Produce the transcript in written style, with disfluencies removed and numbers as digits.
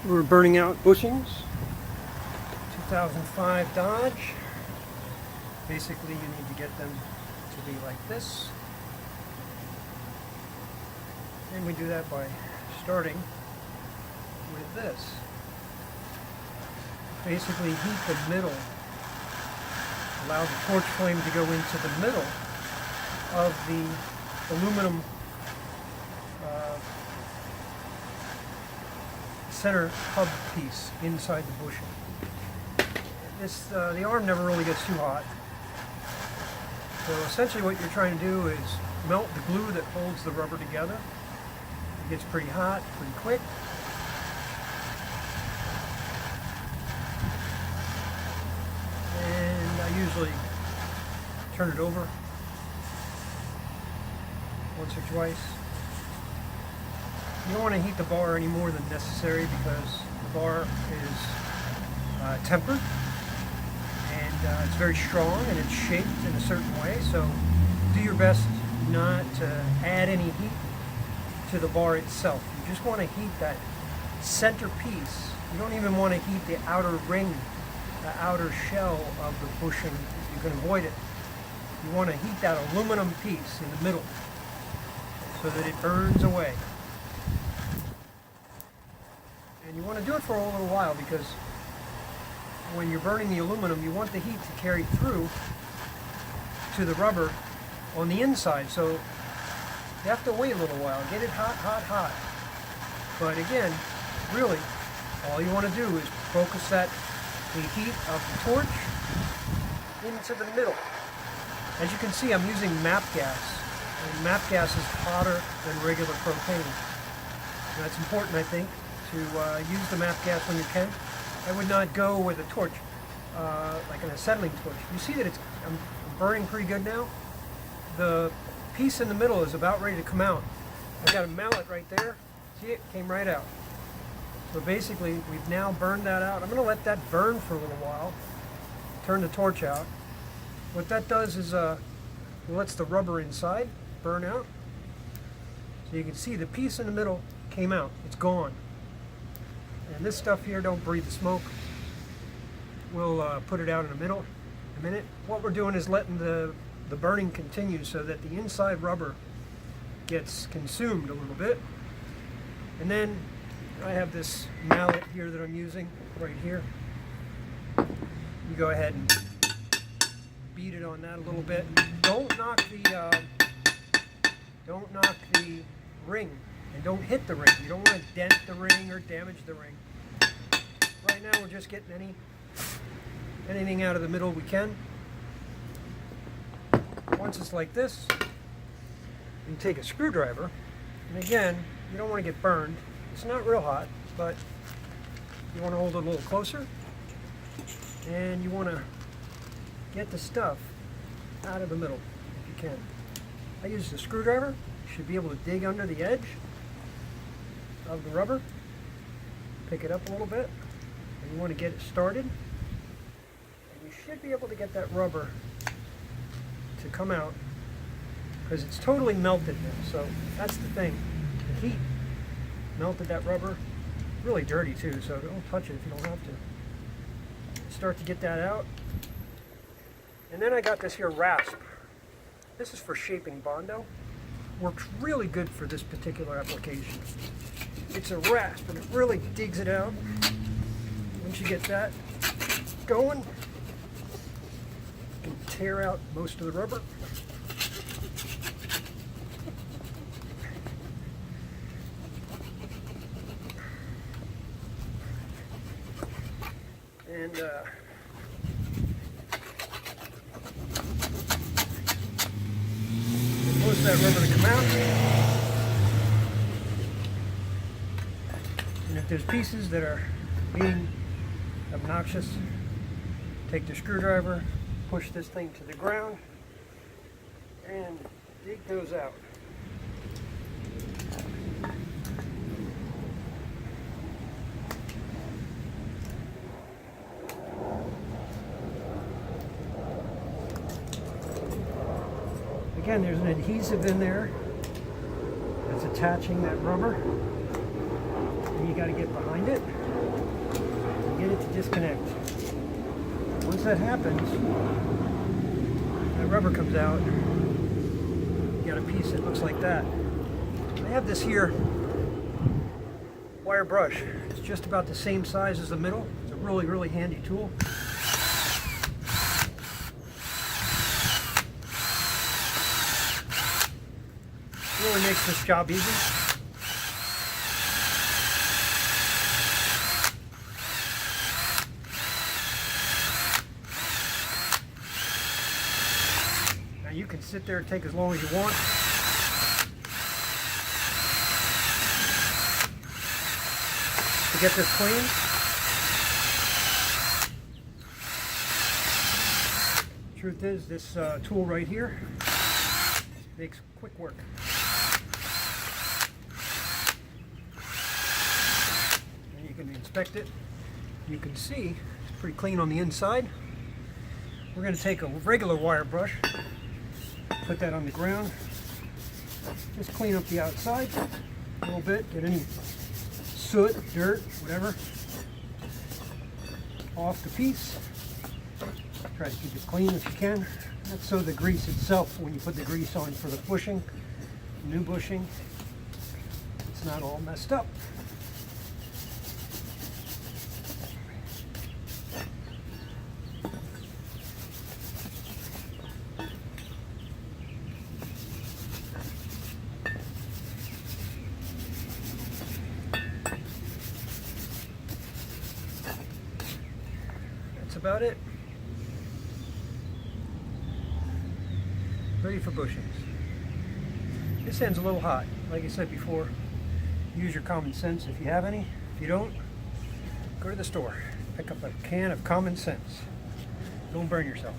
We're burning out bushings. 2005 Dodge. Basically, you need to get them to be like this. And we do that by starting with this. Basically, heat the middle. Allow the torch flame to go into the middle of the aluminum center hub piece inside the bushing. The arm never really gets too hot. So essentially what you're trying to do is melt the glue that holds the rubber together. It gets pretty hot pretty quick. And I usually turn it over once or twice. You don't want to heat the bar any more than necessary because the bar is tempered and it's very strong and it's shaped in a certain way, so do your best not to add any heat to the bar itself. You just want to heat that center piece. You don't even want to heat the outer ring, the outer shell of the bushing if you can avoid it. You want to heat that aluminum piece in the middle so that it burns away. And you want to do it for a little while because when you're burning the aluminum, you want the heat to carry through to the rubber on the inside. So you have to wait a little while. Get it hot, hot, hot. But again, really, all you want to do is focus the heat of the torch into the middle. As you can see, I'm using MAP gas. And MAP gas is hotter than regular propane. And that's important, I think, to use the MAP gas when you can. I would not go with a torch, like an acetylene torch. You see that I'm burning pretty good now? The piece in the middle is about ready to come out. I've got a mallet right there. See it? Came right out. So basically, we've now burned that out. I'm going to let that burn for a little while. Turn the torch out. What that does is it lets the rubber inside burn out. So you can see the piece in the middle came out. It's gone. And this stuff here don't breathe the smoke. We'll put it out in the middle in a minute. What we're doing is letting the burning continue so that the inside rubber gets consumed a little bit. And then I have this mallet here that I'm using right here. You go ahead and beat it on that a little bit. Don't knock the ring. And don't hit the ring. You don't want to dent the ring or damage the ring. Right now we're just getting anything out of the middle we can. Once it's like this, you take a screwdriver, and again, you don't want to get burned. It's not real hot, but you want to hold it a little closer, and you want to get the stuff out of the middle if you can. I use the screwdriver. You should be able to dig under the edge of the rubber, pick it up a little bit, and you want to get it started, and you should be able to get that rubber to come out because it's totally melted now. So that's the thing, the heat melted that rubber. Really dirty too, so don't touch it if you don't have to. Start to get that out, and then I got this here rasp. This is for shaping Bondo. Works really good for this particular application. It's a rasp and it really digs it out. Once you get that going, you can tear out most of the rubber. And force that rubber to come out. And if there's pieces that are being obnoxious, take the screwdriver, push this thing to the ground, and dig those out. Again, there's an adhesive in there that's attaching that rubber. You you got to get behind it and get it to disconnect. Once that happens, that rubber comes out. You got a piece that looks like that. I have this here wire brush. It's just about the same size as the middle. It's a really, really handy tool. Really makes this job easy. Now you can sit there and take as long as you want. To get this clean. Truth is, this tool right here makes quick work. And you can inspect it. You can see it's pretty clean on the inside. We're going to take a regular wire brush, put that on the ground, just clean up the outside a little bit, get any soot, dirt, whatever, off the piece. Try to keep it clean if you can. That's so the grease itself, when you put the grease on for the bushing, new bushing, it's not all messed up. That's about it. Ready for bushings. This end's a little hot. Like I said before, use your common sense if you have any. If you don't, go to the store. Pick up a can of common sense. Don't burn yourself.